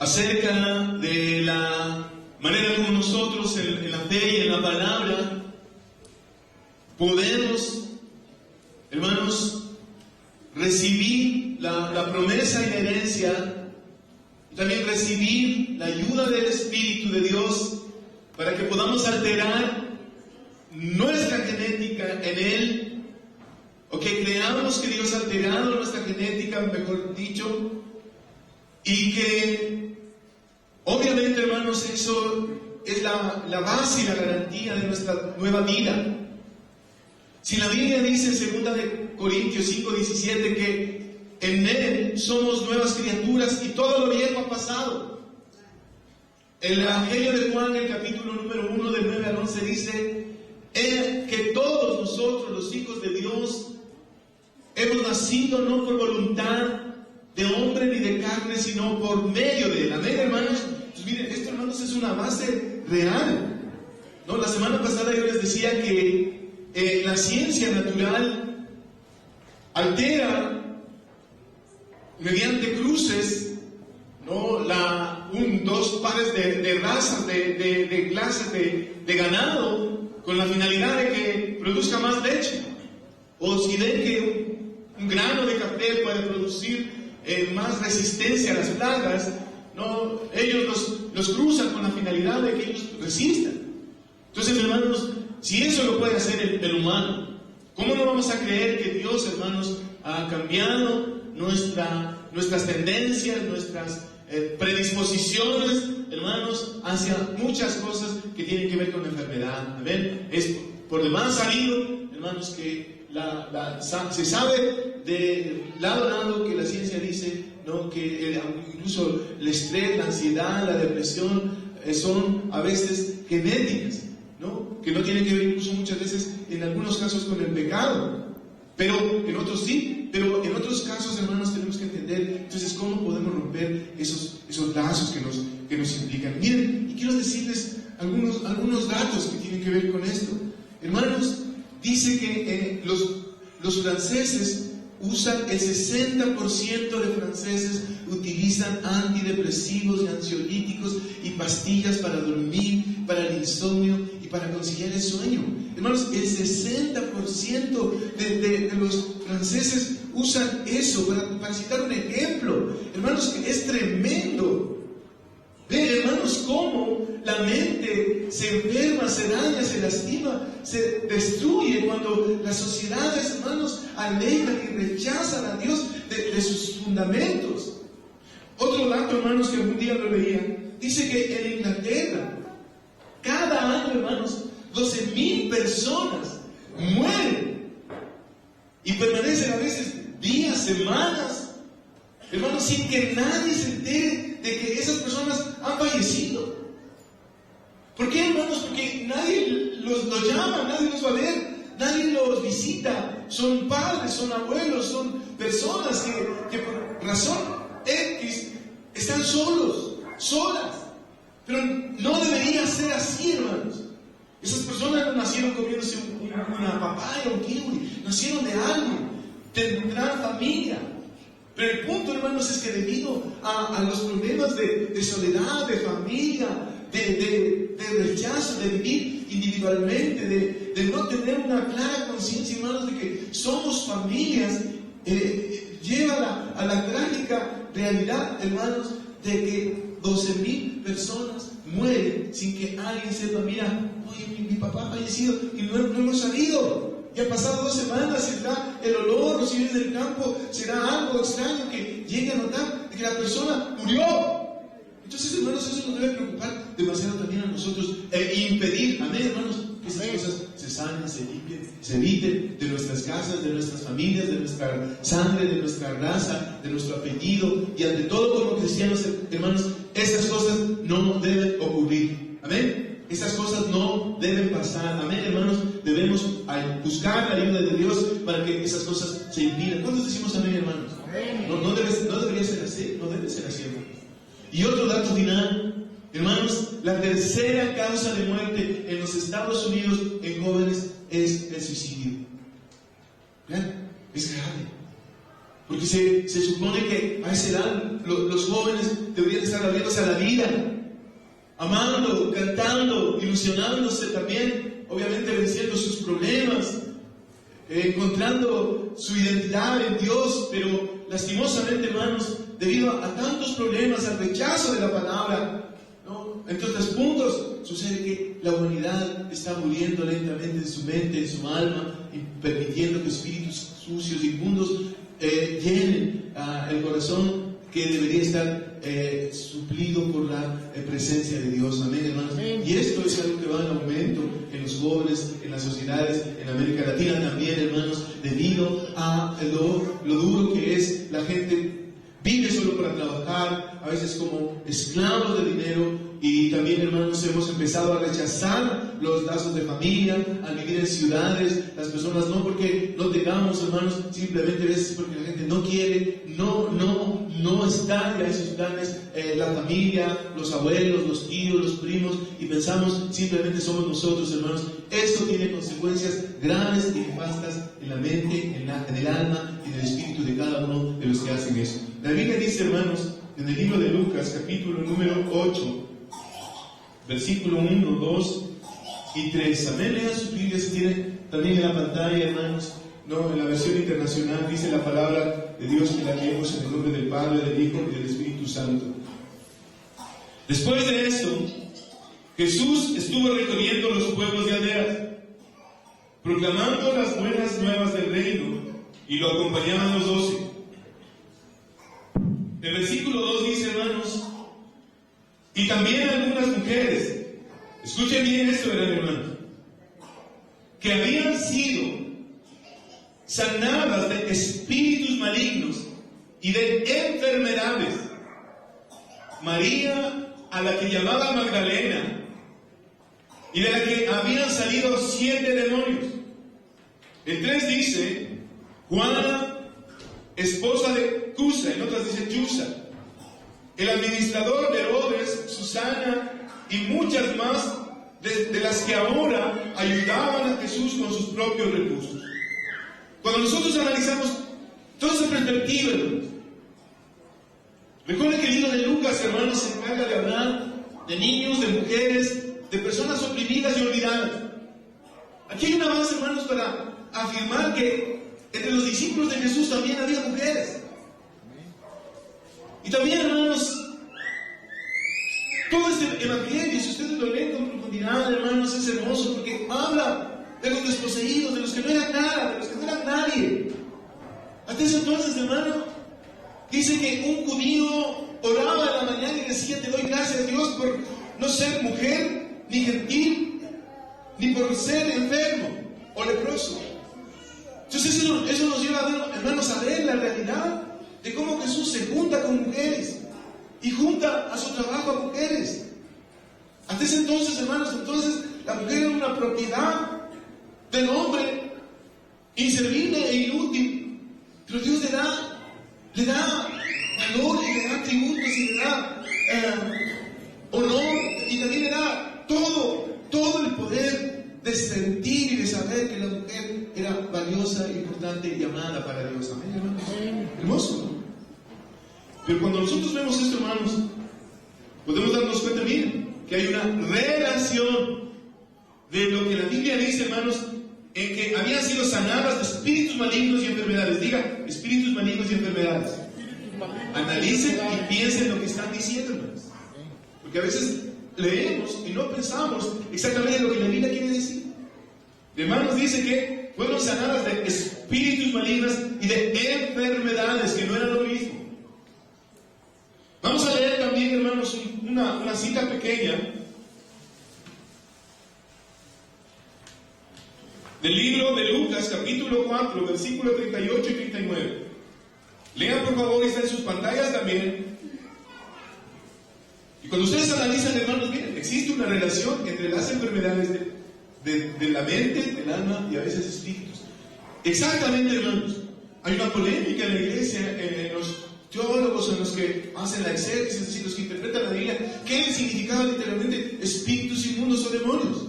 acerca de la manera como nosotros en la fe y en la palabra podemos, hermanos, recibir la promesa y la herencia, y también recibir la ayuda del Espíritu de Dios para que podamos alterar nuestra genética en Él, o que creamos que Dios ha alterado nuestra genética, mejor dicho, y que obviamente, hermanos, eso es la base y la garantía de nuestra nueva vida. Si la Biblia dice en 2 Corintios 5:17 que en Él somos nuevas criaturas y todo lo viejo ha pasado. El Evangelio de Juan, el capítulo número 1, del 9 al 11, dice que todos nosotros, los hijos de Dios, hemos nacido no por voluntad de hombre ni de carne, sino por medio de Él. Amén, hermanos. Pues miren, esto, hermanos, es una base real, ¿no? La semana pasada yo les decía que la ciencia natural altera mediante cruces, ¿no? Dos pares de razas, de clases de ganado, con la finalidad de que produzca más leche. O si ven que un grano de café puede producir más resistencia a las plagas, ¿no? Ellos los cruzan con la finalidad de que ellos resistan. Entonces, hermanos, si eso lo puede hacer el humano, ¿cómo no vamos a creer que Dios, hermanos, ha cambiado nuestras tendencias, nuestras predisposiciones, hermanos, hacia muchas cosas que tienen que ver con la enfermedad? Amén. Es por demás sabido, hermanos, que se sabe de lado a lado que la ciencia dice, ¿no?, que incluso el estrés, la ansiedad, la depresión son a veces genéticas, ¿no?, que no tienen que ver incluso muchas veces en algunos casos con el pecado, pero en otros sí. Pero en otros casos, hermanos, tenemos que entender entonces cómo podemos romper esos lazos que nos implican. Miren, y quiero decirles algunos datos que tienen que ver con esto. Hermanos, dice que los franceses usan, el 60% de franceses utilizan antidepresivos y ansiolíticos y pastillas para dormir, para el insomnio y para conciliar el sueño. Hermanos, el 60% de los franceses usan eso, para citar un ejemplo. Hermanos, es tremendo. Ven, hermanos, cómo la mente se enferma, se daña, se lastima, se destruye cuando las sociedades, hermanos, alejan y rechazan a Dios de sus fundamentos. Otro dato, hermanos, que algún día lo veía, dice que en Inglaterra, cada año, hermanos, 12,000 personas mueren y permanecen a veces días, semanas, hermanos, sin que nadie se entere de que esas personas han fallecido. ¿Por qué, hermanos? Porque nadie los llama, nadie los va a ver, nadie los visita. Son padres, son abuelos, son personas que por razón X están solas. Pero no debería ser así, hermanos. Esas personas no nacieron comiéndose una papaya, un kiwi, nacieron de algo, tendrán familia. Pero el punto, hermanos, es que debido a los problemas de soledad, de familia, de rechazo, de vivir individualmente, de no tener una clara conciencia, hermanos, de que somos familias, lleva a la trágica realidad, hermanos, de que 12,000 personas mueren sin que alguien sepa. Mira, oye, mi papá ha fallecido y no hemos sabido. Ya han pasado 2 semanas, será el olor, los sirves del campo, será algo extraño que llegue a notar de que la persona murió. Entonces, hermanos, eso nos debe preocupar demasiado también a nosotros e impedir, amén, hermanos, que esas cosas se sanen, se limpien, se eviten de nuestras casas, de nuestras familias, de nuestra sangre, de nuestra raza, de nuestro apellido, y ante todo como cristianos, hermanos, estas cosas no deben ocurrir. Amén. Estas cosas no deben pasar. Amén, hermanos. Debemos buscar la ayuda de Dios para que esas cosas se impidan. ¿Cuántos decimos amén, hermanos? No debería ser así. No debe ser así, hermanos. Y otro dato final, hermanos, la tercera causa de muerte en los Estados Unidos en jóvenes es el suicidio. ¿Vean? Es grave. Porque se supone que a esa edad los jóvenes deberían estar abriéndose a la vida, amando, cantando, ilusionándose también, obviamente venciendo sus problemas, encontrando su identidad en Dios. Pero lastimosamente, hermanos, debido a tantos problemas, al rechazo de la palabra, ¿no?, entre otros puntos, sucede que la humanidad está muriendo lentamente en su mente, en su alma, y permitiendo que espíritus sucios, inmundos, llenen el corazón que debería estar suplido por la presencia de Dios. Amén, hermanos. Y esto es algo que va en aumento en los jóvenes, en las sociedades, en América Latina también, hermanos, debido a lo duro que es. La gente vive solo para trabajar, a veces como esclavos del dinero. Y también, hermanos, hemos empezado a rechazar los lazos de familia, a vivir en ciudades. Las personas no porque no tengamos, hermanos, simplemente a veces porque la gente no quiere, no está ya en sus planes la familia, los abuelos, los tíos, los primos, y pensamos simplemente somos nosotros, hermanos. Esto tiene consecuencias graves y nefastas en la mente, en el alma y en el espíritu de cada uno de los que hacen eso. La Biblia dice, hermanos, en el libro de Lucas, capítulo número 8, versículo 1, 2 y 3. Amén. Lean sus Biblias si tienen también en la pantalla, hermanos. No, en la versión internacional dice la palabra de Dios, que la leemos en el nombre del Padre, del Hijo y del Espíritu Santo. Después de esto, Jesús estuvo recorriendo los pueblos de aldeas, proclamando las buenas nuevas del reino, y lo acompañaban los 12. El versículo 2 dice, hermanos, y también algunas mujeres, escuchen bien esto, hermanos, que habían sido sanadas de espíritus malignos y de enfermedades. María, a la que llamaba Magdalena, y de la que habían salido 7 demonios. El 3 dice, Juana, esposa de Cusa, en otras dice Chusa, el administrador de Herodes, Susana y muchas más de las que ahora ayudaban a Jesús con sus propios recursos. Cuando nosotros analizamos toda esa perspectiva, hermanos, recuerden que el libro de Lucas, hermanos, se encarga de hablar de niños, de mujeres, de personas oprimidas y olvidadas. Aquí hay una base, hermanos, para afirmar que entre los discípulos de Jesús también había mujeres. Y también, hermanos, todo este evangelio, si ustedes lo leen con profundidad, hermanos, es hermoso porque habla de los desposeídos, de los que no eran nada, de los que no eran nadie. Hasta ese entonces, hermano, dice que un judío oraba en la mañana y decía, te doy gracias a Dios por no ser mujer, ni gentil, ni por ser enfermo o leproso. Entonces eso nos lleva, hermanos, a ver la realidad de cómo Jesús se junta con mujeres y junta a su trabajo a mujeres. Hasta ese entonces, hermanos, entonces la mujer era una propiedad del hombre, inservible e inútil. Pero Dios le da valor, y le da tributos, y le da honor, y también le da todo el poder de sentir y de saber que la mujer era valiosa, importante y amada para Dios. Amén, hermanos. Hermoso, ¿no? Pero cuando nosotros vemos esto, hermanos, podemos darnos cuenta, miren, que hay una relación de lo que la Biblia dice, hermanos, en que habían sido sanadas de espíritus malignos y enfermedades. Diga, espíritus malignos y enfermedades. Analicen y piensen lo que están diciendo, hermanos. Porque a veces leemos y no pensamos exactamente lo que la Biblia quiere decir. Hermanos, dice que fueron sanadas de espíritus malignos y de enfermedades, que no eran lo mismo. Vamos a leer también, hermanos, una cita pequeña del libro de Lucas, capítulo 4, versículos 38 y 39. Lean, por favor, está en sus pantallas también. Y cuando ustedes analizan, hermanos, miren, existe una relación entre las enfermedades de la mente, del alma y a veces espíritus. Exactamente, hermanos. Hay una polémica en la iglesia, en los teólogos, en los que hacen la exégesis, es decir, los que interpretan la Biblia, ¿qué significaba literalmente espíritus inmundos o demonios?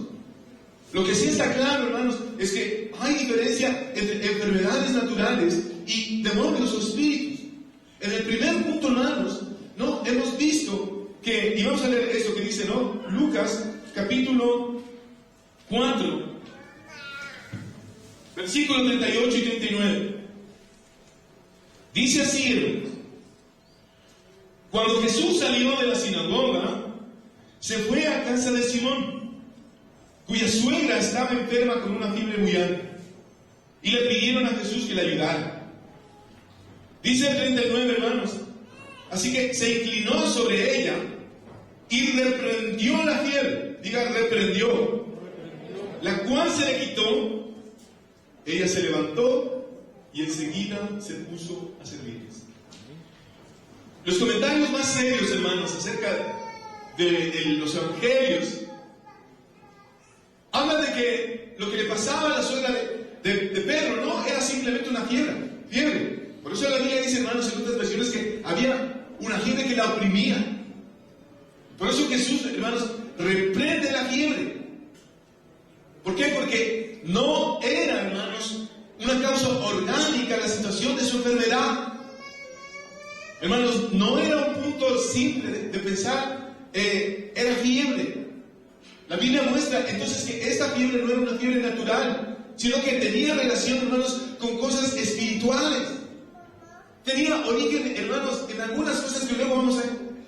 Lo que sí está claro, hermanos, es que hay diferencia entre enfermedades naturales y demonios o espíritus. En el primer punto, hermanos, ¿no? Hemos visto que, y vamos a leer esto que dice, ¿no? Lucas, capítulo 4, versículos 38 y 39. Dice así, hermanos: cuando Jesús salió de la sinagoga, se fue a casa de Simón, cuya suegra estaba enferma con una fiebre muy alta, y le pidieron a Jesús que le ayudara. Dice el 39, hermanos: así que se inclinó sobre ella y reprendió la fiebre. Diga, reprendió. La cual se le quitó. Ella se levantó y enseguida se puso a servirles. Los comentarios más serios, hermanos, acerca de los evangelios hablan de que lo que le pasaba a la suegra de Pedro no era simplemente una fiebre. Por eso la Biblia dice, hermanos, en otras versiones, que había una fiebre que la oprimía. Por eso Jesús, hermanos, reprende la fiebre. ¿Por qué? Porque no era, hermanos, una causa orgánica la situación de su enfermedad. Hermanos, no era un punto simple de pensar, era fiebre. La Biblia muestra entonces que esta fiebre no era una fiebre natural, sino que tenía relación, hermanos, con cosas espirituales. Tenía origen, hermanos, en algunas cosas que luego vamos a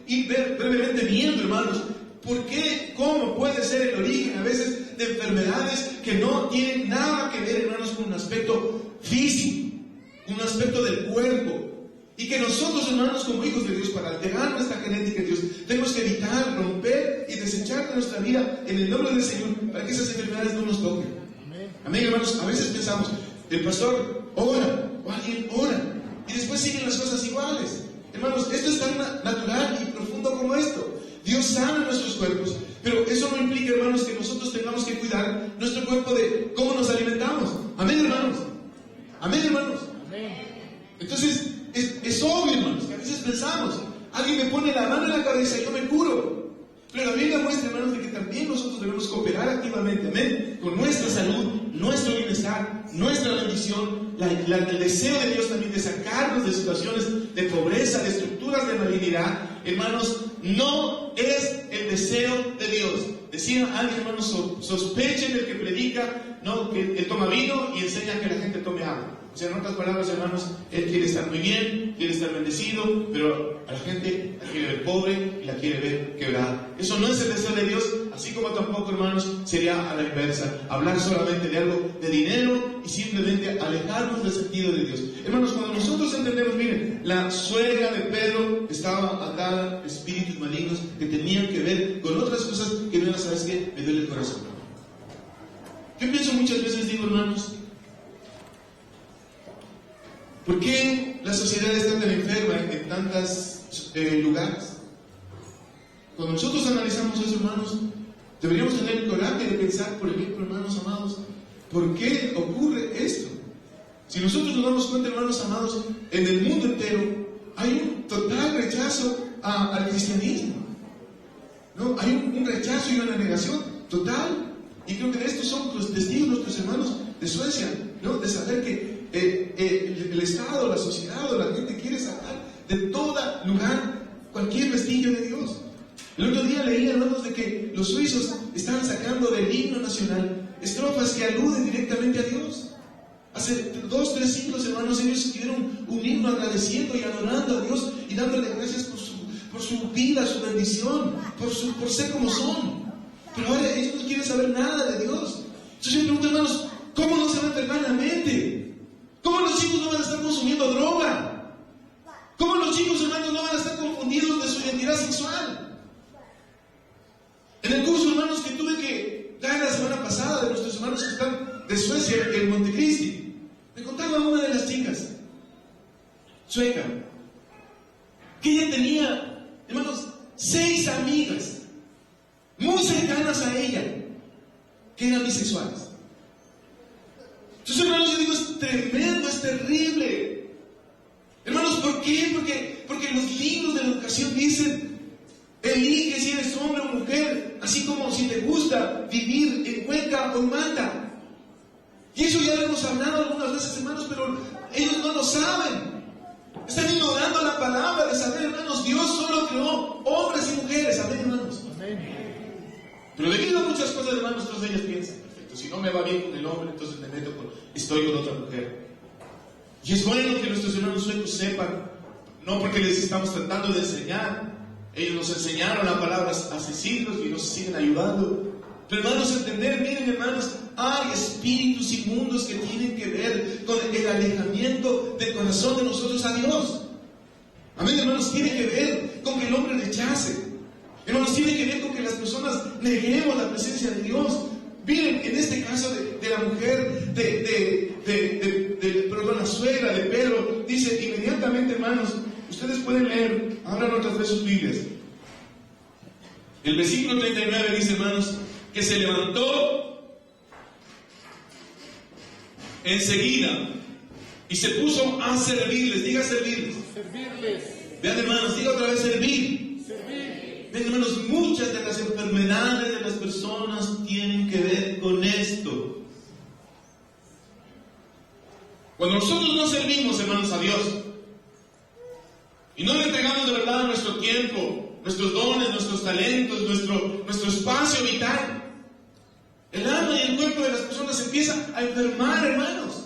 ir brevemente viendo, hermanos. ¿Por qué? ¿Cómo puede ser el origen a veces de enfermedades que no tienen nada que ver, hermanos, con un aspecto físico, un aspecto del cuerpo? Y que nosotros, hermanos, como hijos de Dios, para alterar nuestra genética de Dios, tenemos que evitar, romper y desechar de nuestra vida en el nombre del Señor, para que esas enfermedades no nos toquen. Amén, hermanos. A veces pensamos, el pastor ora, o alguien ora, y después siguen las cosas iguales. Hermanos, esto es tan natural y profundo como esto. Dios sana nuestros cuerpos, pero eso no implica, hermanos, que nosotros tengamos que cuidar nuestro cuerpo de cómo nos alimentamos. Amén, hermanos. Amén, hermanos. Entonces, es obvio, hermanos, que a veces pensamos, alguien me pone la mano en la cabeza y yo me curo. Pero la Biblia muestra, hermanos, de que también nosotros debemos cooperar activamente, amén, con nuestra salud, nuestro bienestar, nuestra bendición, el deseo de Dios también de sacarnos de situaciones de pobreza, de estructuras de malignidad. Hermanos, no es el deseo de Dios. Decía alguien, hermanos, sospechen del que predica, no, que él toma vino y enseña que la gente tome agua. O sea, en otras palabras, hermanos, él quiere estar muy bien, quiere estar bendecido, pero a la gente la quiere ver pobre y la quiere ver quebrada. Eso no es el deseo de Dios, así como tampoco, hermanos, sería a la inversa, hablar solamente de algo de dinero y simplemente alejarnos del sentido de Dios. Hermanos, cuando nosotros entendemos, miren, la suegra de Pedro estaba atada a espíritus malignos que tenían que ver con otras cosas que no eran, ¿sabes qué? Me duele el corazón. Yo pienso muchas veces, digo, hermanos, ¿por qué la sociedad está tan enferma en tantos lugares? Cuando nosotros analizamos eso, hermanos, deberíamos tener el coraje de pensar, por ejemplo, hermanos amados, ¿por qué ocurre esto? Si nosotros nos damos cuenta, hermanos amados, en el mundo entero hay un total rechazo al cristianismo, ¿no? Hay un rechazo y una negación total. Y creo que de esto son los testigos nuestros hermanos de Suecia, ¿no? De saber que el Estado, la sociedad o la gente quiere sacar de todo lugar cualquier vestigio de Dios. El otro día leí, hermanos, de que los suizos están sacando del himno nacional estrofas que aluden directamente a Dios. Hace 2-3 siglos, hermanos, ellos escribieron un himno agradeciendo y adorando a Dios y dándole gracias por su vida, su bendición, por ser como son. Pero ahora ellos no quieren saber nada de Dios. Entonces yo me pregunto, hermanos, ¿cómo no se va a enfermar la mente? ¿Cómo los chicos no van a estar consumiendo droga? ¿Cómo los chicos, hermanos, no van a estar confundidos de su identidad sexual? En el curso, hermanos, que tuve que dar la semana pasada de nuestros hermanos que están de Suecia, en Montecristi, me contaba una de las chicas, sueca, que ella tenía, hermanos, 6 amigas muy cercanas a ella, que eran bisexuales. Entonces, hermanos, yo digo, es tremendo, es terrible. Hermanos, ¿por qué? Porque los libros de la educación dicen, elige si eres hombre o mujer, así como si te gusta vivir en Cuenca o en Manta. Y eso ya lo hemos hablado algunas veces, hermanos, pero ellos no lo saben. Están ignorando la palabra de saber, hermanos. Dios solo creó hombres y mujeres. Amén, hermanos. Pero debido a muchas cosas, hermanos, todos ellos piensan, perfecto, si no me va bien con el hombre, entonces me meto estoy con otra mujer. Y es bueno que nuestros hermanos suecos sepan, no porque les estamos tratando de enseñar, ellos nos enseñaron la palabra hace siglos y nos siguen ayudando. Pero hermanos, entender, miren hermanos, hay espíritus inmundos que tienen que ver con el alejamiento del corazón de nosotros a Dios. Amén, hermanos, tiene que ver con que el hombre rechace. Hermanos, tiene que ver con que las personas neguemos la presencia de Dios. Miren, en este caso de la mujer, perdón, la suegra de Pedro, dice inmediatamente, hermanos, ustedes pueden leer, abran otras vez sus Biblias. El versículo 39 dice, hermanos, que se levantó enseguida y se puso a servirles. Diga servirles. Servirles. Vean, hermanos, diga otra vez servir. Vean, hermanos, muchas de las enfermedades de las personas tienen que ver con esto. Cuando nosotros no servimos, hermanos, a Dios, y no le entregamos de verdad nuestro tiempo, nuestros dones, nuestros talentos, nuestro espacio vital, el alma y el cuerpo de las personas se empieza a enfermar, hermanos.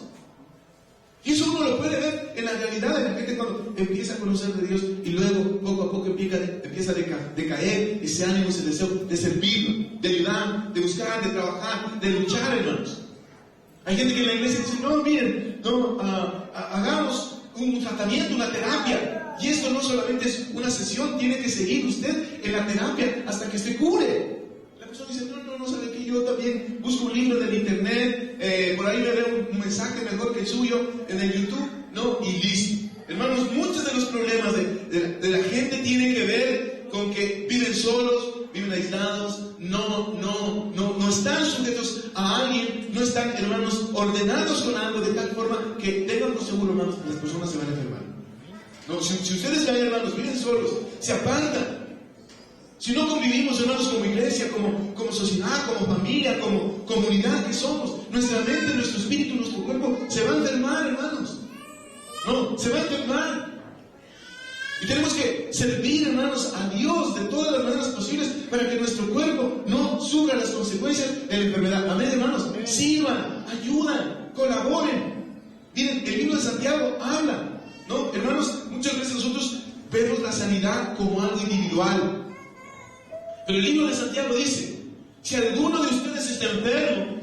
Y eso uno lo puede ver en la realidad de la gente cuando empieza a conocer de Dios y luego poco a poco empieza a decaer ese ánimo, ese deseo de servirlo, de ayudar, de buscar, de trabajar, de luchar, hermanos. Hay gente que en la iglesia dice, no, miren, no, hagamos un tratamiento, una terapia. Y esto no solamente es una sesión, tiene que seguir usted en la terapia hasta que se cure. La persona dice, no, sabe que yo también busco un libro en el internet, por ahí me veo un mensaje mejor que el suyo en el YouTube, no, y listo. Hermanos, muchos de los problemas de la gente tienen que ver con que viven solos, viven aislados, no están sujetos a alguien, no están, hermanos, ordenados con algo de tal forma que tengan por seguro, hermanos, que las personas se van a enfermar. No, si ustedes ven, hermanos, viven solos, se apartan. Si no convivimos, hermanos, como iglesia, como sociedad, como familia, como comunidad que somos, nuestra mente, nuestro espíritu, nuestro cuerpo se va a enfermar, hermanos. No, se va a enfermar. Y tenemos que servir, hermanos, a Dios de todas las maneras posibles para que nuestro cuerpo no sufra las consecuencias de la enfermedad. Amén, hermanos. Sirvan, ayudan, colaboren. Miren, el libro de Santiago habla, ¿no? Hermanos, muchas veces nosotros vemos la sanidad como algo individual. Pero el libro de Santiago dice, si alguno de ustedes está enfermo,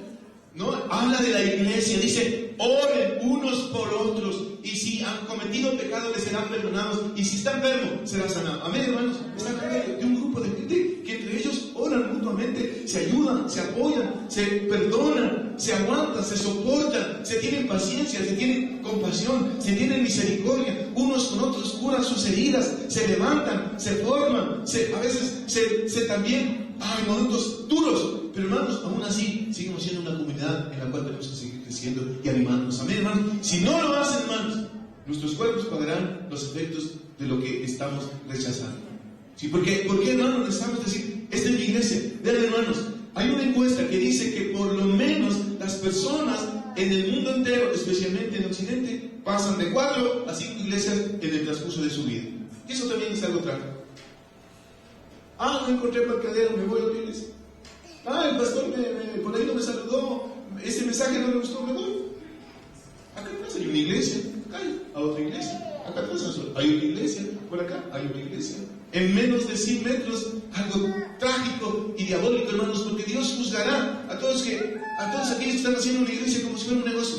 ¿no? Habla de la iglesia, dice, oren unos por otros, y si han cometido pecado les serán perdonados, y si está enfermo, será sanado. Amén, hermanos. Está hablando de un grupo de gente que entre ellos oran mutuamente, se ayudan, se apoyan, se perdonan, se aguantan, se soportan, se tienen paciencia, se tienen compasión, se tienen misericordia, unos con otros curan sus heridas, se levantan, se forman, a veces se también hay momentos duros, pero hermanos, aún así seguimos siendo una comunidad en la cual tenemos que seguir creciendo y animándonos. Amén, hermanos. Si no lo hacen, hermanos, nuestros cuerpos pagarán los efectos de lo que estamos rechazando. ¿Sí? ¿Por qué, hermanos, necesitamos decir, esta es mi iglesia? Vean, hermanos, hay una encuesta que dice que por lo menos las personas en el mundo entero, especialmente en Occidente, pasan de 4 a 5 iglesias en el transcurso de su vida. Y eso también es algo trágico. No encontré parqueadero, me voy a otra iglesia. El pastor por ahí no me saludó, ese mensaje no me gustó, me voy. Acá atrás hay una iglesia, acá hay otra iglesia, acá atrás hay otra iglesia, por acá hay otra iglesia. En menos de 100 metros, algo trágico y diabólico, hermanos, porque Dios juzgará a todos aquellos que están haciendo una iglesia como si fuera un negocio.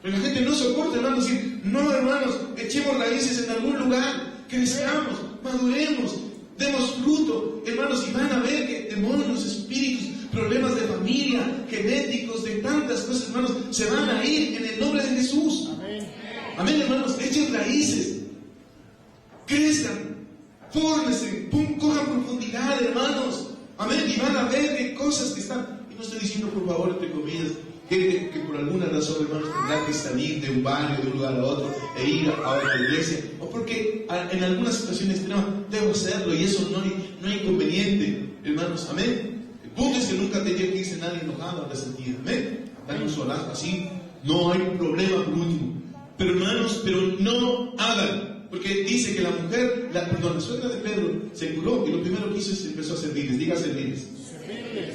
Pero la gente no soporta, hermanos, decir, no, hermanos, echemos raíces en algún lugar, crezcamos, maduremos, demos fruto, hermanos, y van a ver que demonios, espíritus, problemas de familia, genéticos, de tantas cosas, hermanos, se van a ir en el nombre de Jesús. Amén, amén, hermanos. Echen raíces, crezcan, fórmense, cojan profundidad, hermanos. Amén, y van a ver qué cosas que están. Y no estoy diciendo, por favor, entre comillas, que por alguna razón, hermanos, tendrán que salir de un barrio, de un lugar a otro, e ir a otra iglesia, o porque en alguna situación extrema debo hacerlo, y eso no hay inconveniente, hermanos, amén. El punto es que nunca tendría que irse nadie enojado, resentido, amén. Dar un solazo así, no hay problema por último. Pero hermanos, pero no hagan. Porque dice que la mujer, la suegra de Pedro, se curó y lo primero que hizo es empezó a servirles. Diga servirles.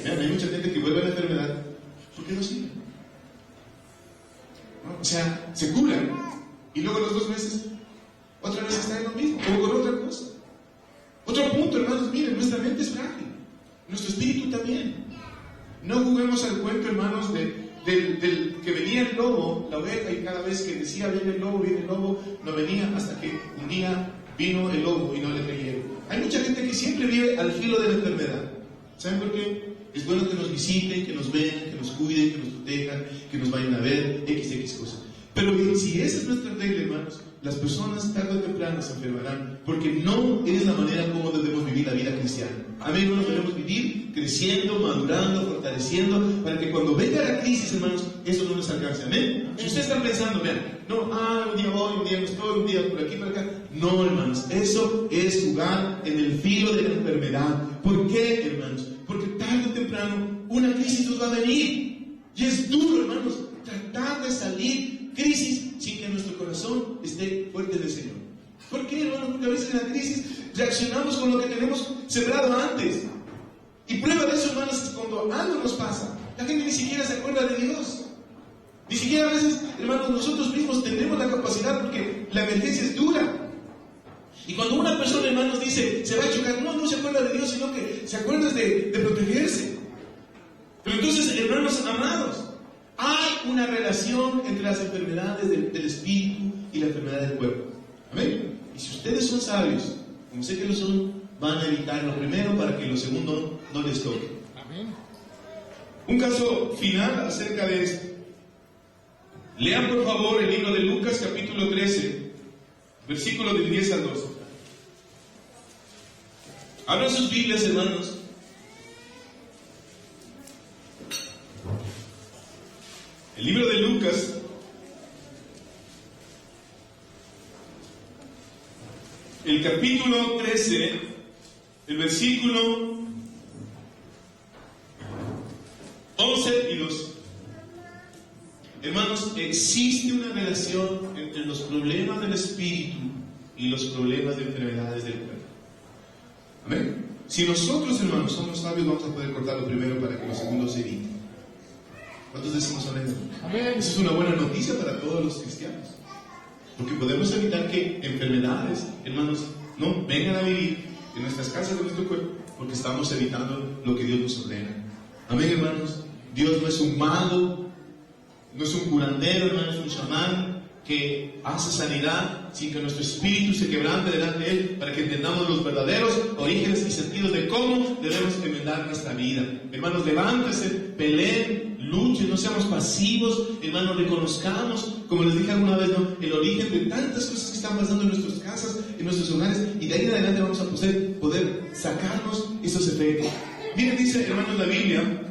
Vean, hay mucha gente que vuelve a la enfermedad. ¿Por qué no sirve? ¿No? O sea, se curan y luego los 2 meses otra vez está en lo mismo, o con otra cosa. Otro punto, hermanos, miren, nuestra mente es frágil, nuestro espíritu también. No juguemos al cuento, hermanos, del que venía el lobo, la oveja, y cada vez que decía viene el lobo, no venía, hasta que un día vino el lobo y no le creyeron. Hay mucha gente que siempre vive al filo de la enfermedad. ¿Saben por qué? Es bueno que nos visiten, que nos vean, que nos cuiden, que nos protejan, que nos vayan a ver, XX cosas. Pero bien, si esa es nuestra regla, hermanos, las personas tarde o temprano se enfermarán, porque no es la manera como debemos vivir la vida cristiana. Amén, hermanos, debemos vivir creciendo, madurando, fortaleciendo, para que cuando venga la crisis, hermanos, eso no nos alcance. Amén. Si ustedes están pensando, vean, no, un día voy, un día no estoy, un día por aquí, por acá. No, hermanos, eso es jugar en el filo de la enfermedad. ¿Por qué, hermanos? Porque tarde o temprano una crisis nos va a venir. Y es duro, hermanos, tratar de salir crisis sin que nuestro corazón esté fuerte del Señor. ¿Por qué, hermanos? Porque a veces en la crisis reaccionamos con lo que tenemos sembrado antes. Y prueba de eso, hermanos, es cuando algo nos pasa. La gente ni siquiera se acuerda de Dios. Ni siquiera a veces, hermanos, nosotros mismos tenemos la capacidad porque la emergencia es dura. Y cuando una persona, hermanos, dice, se va a chocar, no se acuerda de Dios, sino que se acuerda de protegerse. Pero entonces, hermanos amados, hay una relación entre las enfermedades del espíritu y la enfermedad del cuerpo. ¿Amén? Y si ustedes son sabios, como sé que lo son, van a evitar lo primero para que lo segundo no les toque. Amén. Un caso final acerca de esto. Lean por favor el libro de Lucas capítulo 13, versículos del 10 al 12. Abran sus Biblias, hermanos. El libro de Lucas, el capítulo 13, el versículo 11 y 12. Hermanos, existe una relación entre los problemas del espíritu y los problemas de enfermedades del cuerpo. Amén. Si nosotros, hermanos, somos sabios, vamos a poder cortar lo primero para que lo segundo se evite. ¿Cuántos decimos amén? Amén. Esa es una buena noticia para todos los cristianos. Porque podemos evitar que enfermedades, hermanos, no vengan a vivir en nuestras casas, en nuestro cuerpo, porque estamos evitando lo que Dios nos ordena. Amén, hermanos. Dios no es un mago, no es un curandero, hermanos, es un chamán que hace sanidad sin que nuestro espíritu se quebrante delante de Él, para que entendamos los verdaderos orígenes y sentidos de cómo debemos enmendar nuestra vida. Hermanos, levántense, peleen, luchen, no seamos pasivos, hermanos, reconozcamos, como les dije alguna vez, ¿no?, el origen de tantas cosas que están pasando en nuestras casas, en nuestros hogares, y de ahí en adelante vamos a poder sacarnos esos efectos. Miren, dice, hermanos, la Biblia,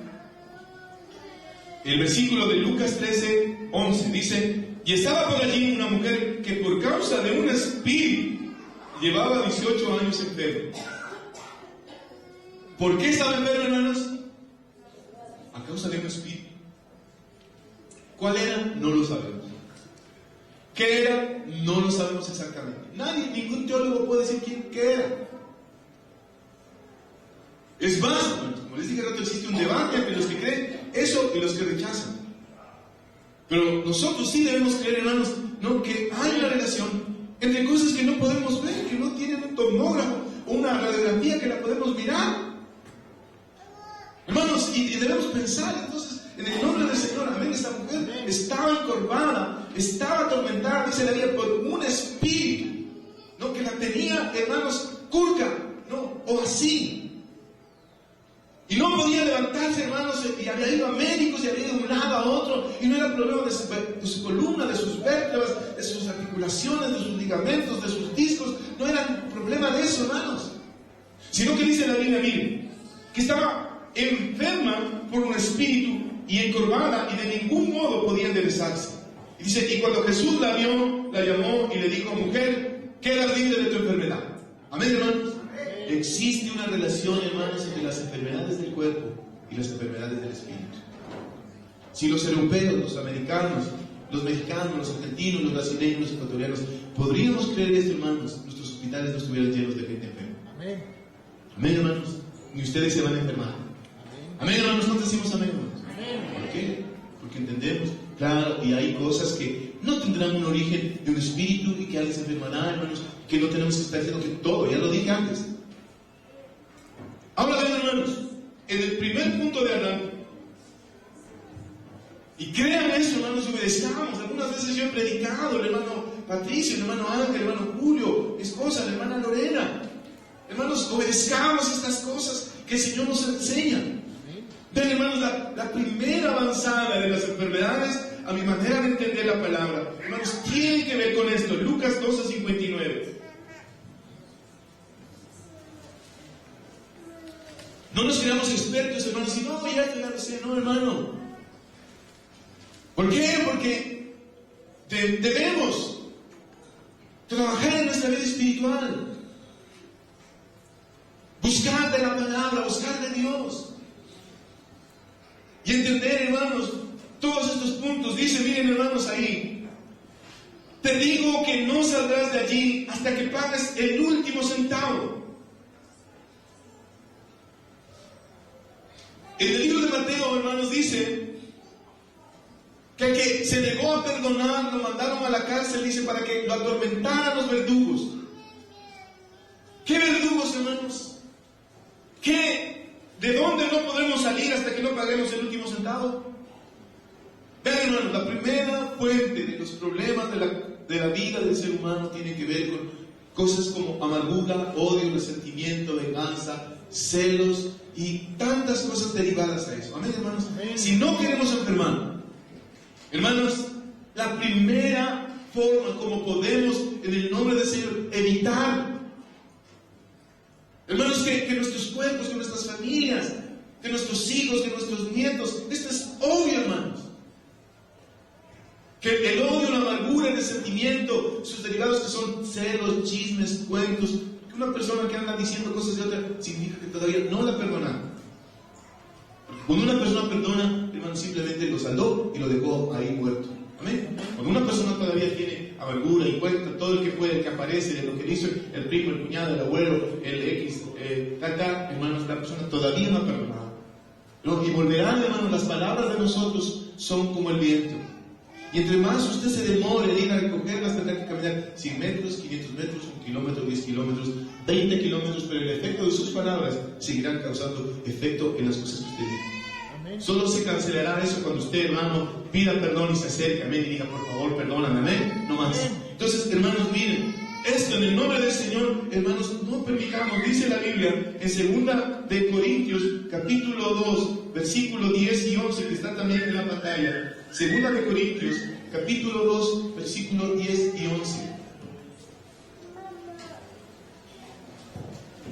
el versículo de Lucas 13, 11, dice: y estaba por allí una mujer que por causa de un espíritu llevaba 18 años enferma. ¿Por qué estaba enferma, hermanos? A causa de un espíritu. ¿Cuál era? No lo sabemos. ¿Qué era? No lo sabemos exactamente. Nadie, ningún teólogo puede decir qué era. Es más, como les dije, existe un debate entre los que creen eso y los que rechazan. Pero nosotros sí debemos creer, hermanos, ¿no?, que hay una relación entre cosas que no podemos ver, que no tienen un tomógrafo o una radiografía que la podemos mirar. Hermanos, y debemos pensar entonces en el nombre del Señor. Amén. Esta mujer estaba encorvada, estaba atormentada, dice la Biblia, por un espíritu, ¿no?, que la tenía, hermanos, curca, ¿no?, o así. Y no podía levantarse, hermanos, y había ido a médicos y había ido de un lado a otro, y no era problema de su columna, de sus vértebras, de sus articulaciones, de sus ligamentos, de sus discos. No era problema de eso, hermanos, sino que dice la Biblia, miren, que estaba enferma por un espíritu y encorvada, y de ningún modo podía enderezarse. Y dice, y cuando Jesús la vio, la llamó y le dijo: mujer, quedas libre de tu enfermedad. Amén, hermanos. Existe una relación, hermanos, entre las enfermedades del cuerpo y las enfermedades del espíritu. Si los europeos, los americanos, los mexicanos, los argentinos, los brasileños, los ecuatorianos, podríamos creer esto, hermanos, nuestros hospitales no estuvieran llenos de gente enferma. Amén. Amén, hermanos. Ni ustedes se van a enfermar. Amén, hermanos. ¿Cuántos decimos amén, hermanos? Amén. ¿Por qué? Porque entendemos, claro, y hay cosas que no tendrán un origen de un espíritu y que alguien se enfermará, hermanos, que no tenemos que estar haciendo que todo, ya lo dije antes. Ahora ven, hermanos, en el primer punto de Adán, y crean eso, hermanos, y obedezcamos. Algunas veces yo he predicado, el hermano Patricio, el hermano Ángel, el hermano Julio, mi esposa, la hermana Lorena. Hermanos, obedezcamos estas cosas que el Señor nos enseña. Ven, hermanos, la primera avanzada de las enfermedades, a mi manera de entender la palabra, hermanos, tiene que ver con esto. Lucas 12:59. No nos creamos expertos, hermanos, y no, ya lo sé, no, hermano. ¿Por qué? Porque debemos trabajar en nuestra vida espiritual, buscar de la palabra, buscar de Dios, y entender, hermanos, todos estos puntos. Dice, miren, hermanos, ahí, te digo que no saldrás de allí hasta que pagues el último centavo. En el libro de Mateo, hermanos, dice que el que se negó a perdonar, lo mandaron a la cárcel, dice, para que lo atormentaran los verdugos. ¿Qué verdugos, hermanos? ¿De dónde no podremos salir hasta que no paguemos el último centavo? Vean, hermanos, la primera fuente de los problemas de la vida del ser humano tiene que ver con cosas como amargura, odio, resentimiento, venganza, celos y tantas cosas derivadas a eso. Amén, hermanos. Amén. Si no queremos enfermar, hermanos, la primera forma como podemos, en el nombre del Señor, evitar, hermanos, que nuestros cuerpos, que nuestras familias, que nuestros hijos, que nuestros nietos, esto es obvio, hermanos, que el odio, la amargura, el resentimiento, sus derivados que son celos, chismes, cuentos, que una persona que anda diciendo cosas de otra, significa que todavía no la perdonaron. Porque cuando una persona perdona, hermano, simplemente lo saldó y lo dejó ahí muerto. Amén. Cuando una persona todavía tiene amargura y cuenta todo el que puede, el que aparece, de lo que hizo el primo, el cuñado, el abuelo, el X, hermanos, la persona todavía no ha perdonado. ¿No? Y volverán, hermanos, las palabras de nosotros son como el viento. Y entre más usted se demore en ir a recogerlas, tendrá que caminar 100 metros, 500 metros, 1 kilómetro, 10 kilómetros, 20 kilómetros, pero el efecto de sus palabras seguirán causando efecto en las cosas que usted dice. Solo se cancelará eso cuando usted, hermano, pida perdón y se acerque a mí y diga, por favor, perdóname, amén, no más. Entonces, hermanos, miren, esto en el nombre del Señor, hermanos, no permitamos, dice la Biblia en 2 de Corintios, capítulo 2, versículo 10 y 11, que está también en la pantalla. 2 de Corintios, capítulo 2, versículo 10 y 11.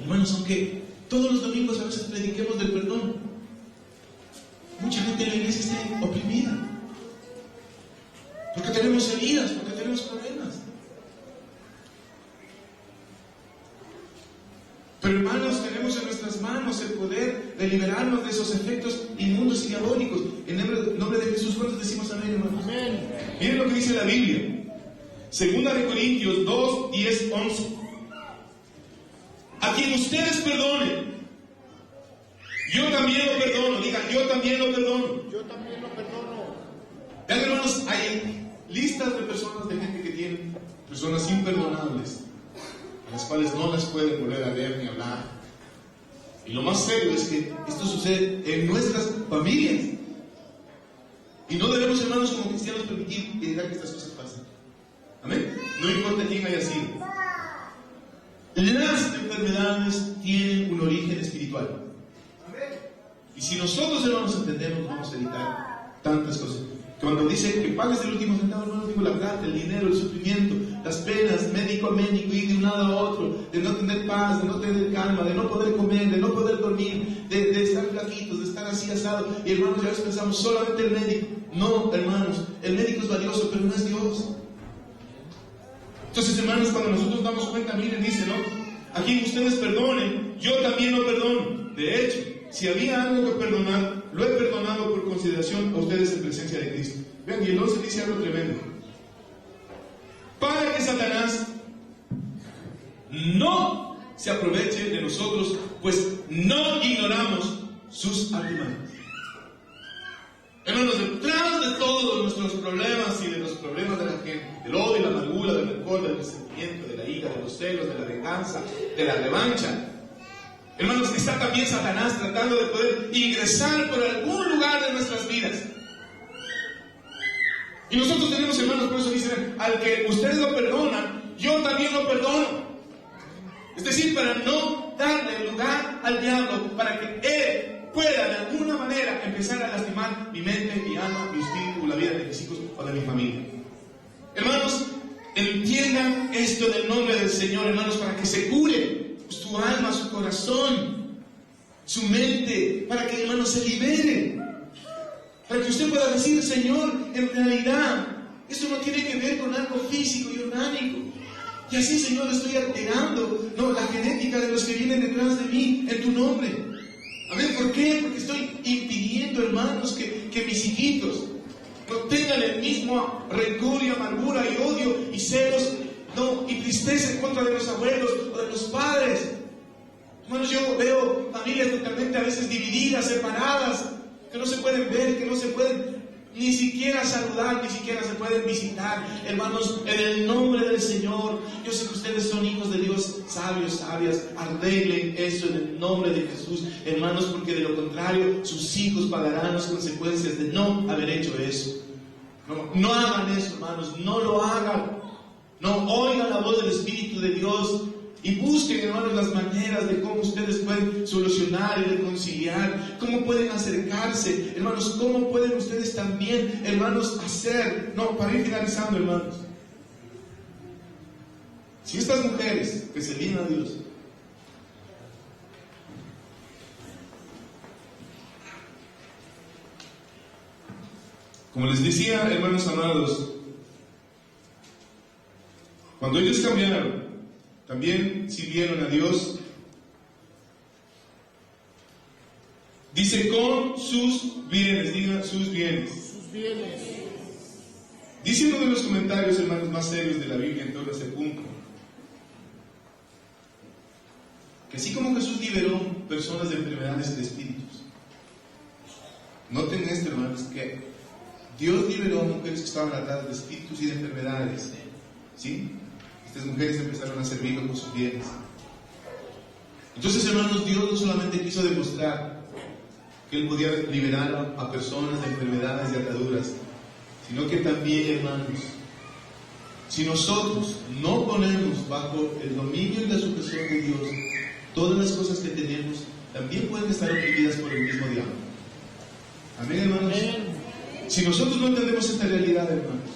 Hermanos, aunque todos los domingos a veces prediquemos del perdón, mucha gente en la iglesia está oprimida, porque tenemos heridas, porque tenemos problemas. Pero, hermanos, tenemos en nuestras manos el poder de liberarnos de esos efectos inmundos y diabólicos. En el nombre de Jesús, ¿cuántos decimos amén, hermanos? Amén. Miren lo que dice la Biblia. 2 de Corintios 2, 10, 11. A quien ustedes perdonen, yo también lo perdono. Diga, yo también lo perdono. Yo también lo perdono. Vean, hermanos, hay listas de personas, de gente que tienen personas imperdonables, a las cuales no las pueden volver a ver ni hablar. Y lo más serio es que esto sucede en nuestras familias. Y no debemos, hermanos, como cristianos, permitir y dejar que estas cosas pasen. Amén. No importa quién haya sido. Las enfermedades tienen un origen espiritual. Y si nosotros, hermanos, entendemos, vamos a evitar tantas cosas. Cuando dice que pagues el último centavo, hermano, digo la plata, el dinero, el sufrimiento, las penas, médico a médico, ir de un lado a otro, de no tener paz, de no tener calma, de no poder comer, de no poder dormir, de estar flaquitos, de estar así asado. Y, hermanos, ya a veces pensamos solamente el médico. No, hermanos, el médico es valioso, pero no es Dios. Entonces, hermanos, cuando nosotros damos cuenta, miren, dice, ¿no? A quien ustedes perdonen, yo también lo perdono. De hecho, si había algo que perdonar, lo he perdonado por consideración a ustedes en presencia de Cristo. Vean, y el 11 dice algo tremendo. Para que Satanás no se aproveche de nosotros, pues no ignoramos sus artimañas. Hermanos, detrás de todos nuestros problemas y de los problemas de la gente, del odio, la amargura, del rencor, del resentimiento, de la ira, de los celos, de la venganza, de la revancha, hermanos, está también Satanás tratando de poder ingresar por algún lugar de nuestras vidas. Y nosotros tenemos, hermanos, por eso dicen, al que ustedes lo perdonan, yo también lo perdono. Es decir, para no darle lugar al diablo, para que él pueda de alguna manera empezar a lastimar mi mente, mi alma, mi espíritu, la vida de mis hijos o de mi familia. Hermanos, entiendan esto del nombre del Señor, hermanos, para que se cure su alma, su corazón, su mente, para que, hermanos, se libere. Para que usted pueda decir, Señor, en realidad, esto no tiene que ver con algo físico y orgánico. Y así, Señor, estoy alterando la genética de los que vienen detrás de mí en tu nombre. Amén. ¿Por qué? Porque estoy impidiendo, hermanos, que mis hijitos no tengan el mismo rencor y amargura y odio y celos, y tristeza en contra de los abuelos o de los padres. Hermanos, yo veo familias totalmente a veces divididas, separadas, que no se pueden ver, que no se pueden ni siquiera saludar, ni siquiera se pueden visitar. Hermanos, en el nombre del Señor, yo sé que ustedes son hijos de Dios, sabios, sabias, arreglen eso en el nombre de Jesús, hermanos, porque de lo contrario, sus hijos pagarán las consecuencias de no haber hecho eso. No hagan eso, hermanos, no lo hagan. No, oigan la voz del Espíritu de Dios y busquen, hermanos, las maneras de cómo ustedes pueden solucionar y reconciliar, cómo pueden acercarse, hermanos, cómo pueden ustedes también, hermanos, hacer. Para ir finalizando, hermanos, si estas mujeres que se vienen a Dios como les decía, hermanos amados, cuando ellos cambiaron, también sirvieron a Dios. Dice con sus bienes, diga sus bienes. Sus bienes. Dice uno de los comentarios, hermanos, más serios de la Biblia en todo ese punto, que así como Jesús liberó personas de enfermedades y de espíritus, noten esto, hermanos, que Dios liberó a mujeres que estaban atadas de espíritus y de enfermedades, ¿sí? Estas mujeres empezaron a servirlo con sus bienes. Entonces, hermanos, Dios no solamente quiso demostrar que Él podía liberar a personas de enfermedades y ataduras, sino que también, hermanos, si nosotros no ponemos bajo el dominio y la sujeción de Dios todas las cosas que tenemos, también pueden estar oprimidas por el mismo diablo. Amén, hermanos. Amén. Si nosotros no entendemos esta realidad, hermanos,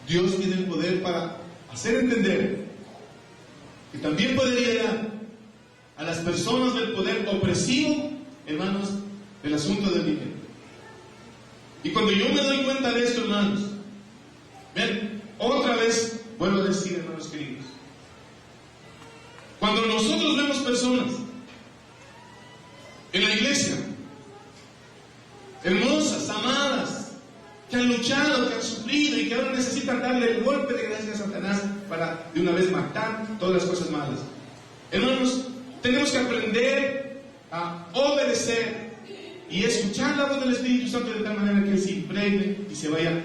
Dios tiene el poder para hacer entender que también puede liberar a las personas del poder opresivo, hermanos, del asunto del dinero. Y cuando yo me doy cuenta de esto, hermanos, ven, otra vez vuelvo a decir, hermanos queridos, cuando nosotros vemos personas en la iglesia, hermosas, amadas, que han luchado, que han sufrido y que ahora necesitan darle el golpe de gracia a Satanás para de una vez matar todas las cosas malas. Hermanos, tenemos que aprender a obedecer y escuchar la voz del Espíritu Santo de tal manera que Él se impregne y se vaya,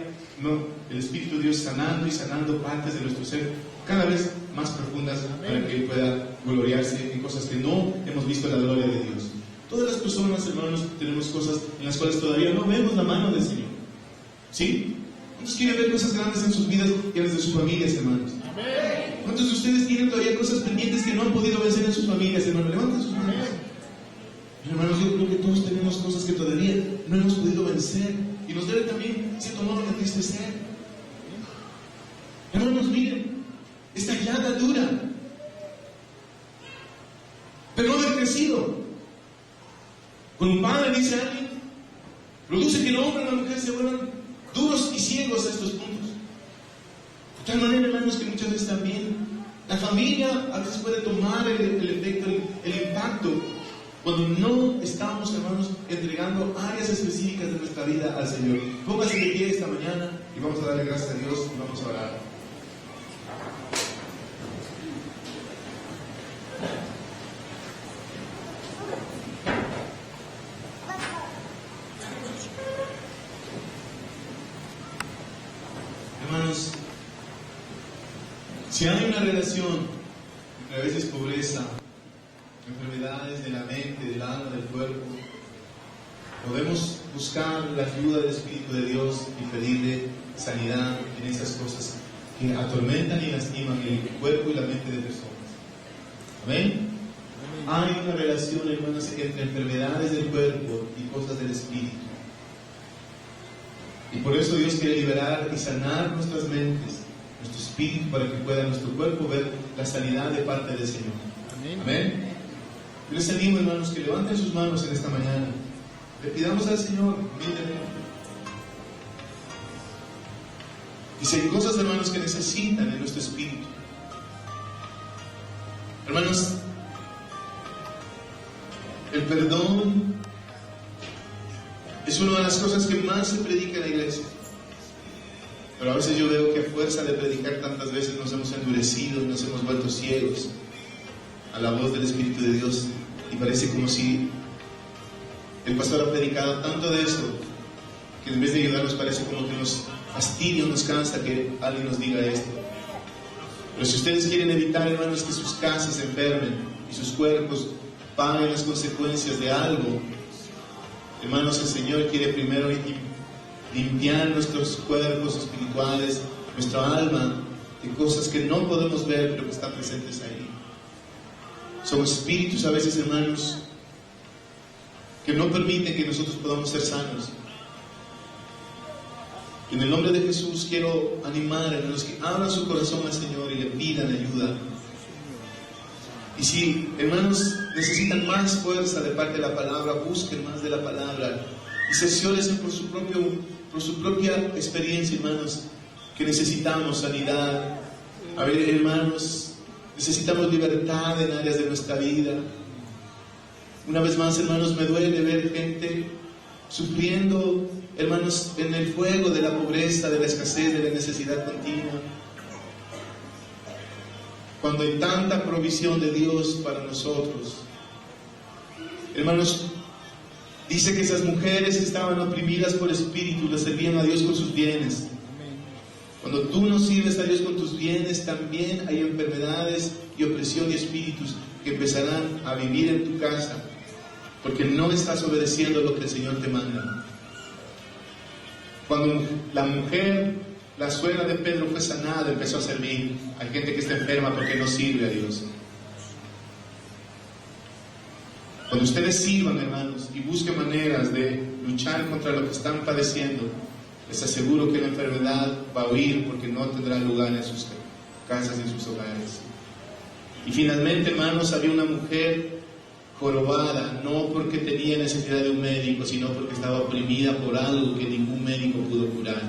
el Espíritu de Dios sanando y sanando partes de nuestro ser cada vez más profundas. Amén. Para que Él pueda gloriarse en cosas que no hemos visto la gloria de Dios. Todas las personas, hermanos, tenemos cosas en las cuales todavía no vemos la mano del Señor. ¿Sí? ¿Cuántos quieren ver cosas grandes en sus vidas y en las de sus familias, hermanos? Amén. ¿Cuántos de ustedes tienen todavía cosas pendientes que no han podido vencer en sus familias, hermanos? Levanten sus manos. Hermanos, yo creo que todos tenemos cosas que todavía no hemos podido vencer y nos debe también, cierto modo, entristecer. Hermanos, miren, esta llaga dura, pero no haber crecido. Con un padre, dice alguien, produce que el hombre y la mujer se vuelvan duros y ciegos a estos puntos. De tal manera, hermanos, que muchas veces también la familia a veces puede tomar el efecto, el impacto Cuando no estamos, hermanos, entregando áreas específicas de nuestra vida al Señor. Póngase de pie esta mañana y vamos a darle gracias a Dios y vamos a orar. Hermanos, si hay una relación entre a veces pobreza, enfermedades de la mente, del alma, del cuerpo, podemos buscar la ayuda del Espíritu de Dios y pedirle sanidad en esas cosas que atormentan y lastiman el cuerpo y la mente de personas. ¿Amén? Hay una relación, hermanos, entre enfermedades del cuerpo y cosas del Espíritu. Y por eso Dios quiere liberar y sanar nuestras mentes, nuestro espíritu, para que pueda nuestro cuerpo ver la sanidad de parte del Señor. Amén. Amén. Yo les animo, hermanos, que levanten sus manos en esta mañana. Le pidamos al Señor humildemente. Y si hay cosas, hermanos, que necesitan en nuestro espíritu. Hermanos, el perdón es una de las cosas que más se predica en la iglesia. Pero a veces yo veo que a fuerza de predicar tantas veces nos hemos endurecido y nos hemos vuelto ciegos a la voz del Espíritu de Dios. Y parece como si el pastor ha predicado tanto de eso, que en vez de ayudarnos parece como que nos fastidia o nos cansa que alguien nos diga esto. Pero si ustedes quieren evitar, hermanos, que sus casas se enfermen y sus cuerpos paguen las consecuencias de algo, hermanos, el Señor quiere primero limpiar nuestros cuerpos espirituales, nuestra alma, de cosas que no podemos ver, pero que están presentes ahí. Somos espíritus a veces, hermanos, que no permiten que nosotros podamos ser sanos. En el nombre de Jesús quiero animar a los que abran su corazón al Señor y le pidan ayuda. Y si, hermanos, necesitan más fuerza de parte de la palabra, busquen más de la palabra y cerciórense por su propia experiencia, hermanos, que necesitamos sanidad. A ver, hermanos, necesitamos libertad en áreas de nuestra vida. Una vez más, hermanos, me duele ver gente sufriendo, hermanos, en el fuego de la pobreza, de la escasez, de la necesidad continua, cuando hay tanta provisión de Dios para nosotros. Hermanos, dice que esas mujeres estaban oprimidas por espíritu, le servían a Dios con sus bienes. Cuando tú no sirves a Dios con tus bienes, también hay enfermedades y opresión de espíritus que empezarán a vivir en tu casa, porque no estás obedeciendo lo que el Señor te manda. Cuando la mujer, la suegra de Pedro, fue sanada, empezó a servir. Hay gente que está enferma porque no sirve a Dios. Cuando ustedes sirvan, hermanos, y busquen maneras de luchar contra lo que están padeciendo, les aseguro que la enfermedad va a huir, porque no tendrá lugar en sus casas y en sus hogares. Y finalmente, hermanos, había una mujer jorobada, no porque tenía necesidad de un médico, sino porque estaba oprimida por algo que ningún médico pudo curar.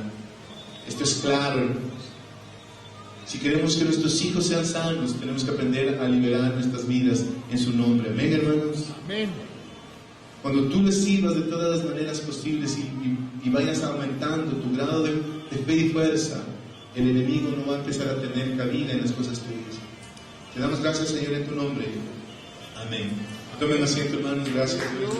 Esto es claro, hermanos. Si queremos que nuestros hijos sean sanos, tenemos que aprender a liberar nuestras vidas en su nombre. Amén, hermanos. Amén. Cuando tú les sirvas de todas las maneras posibles y vayas aumentando tu grado de fe y fuerza, el enemigo no va a empezar a tener cabida en las cosas tuyas. Te damos gracias, Señor, en tu nombre. Amén. Tomen asiento, hermanos. Gracias, Dios.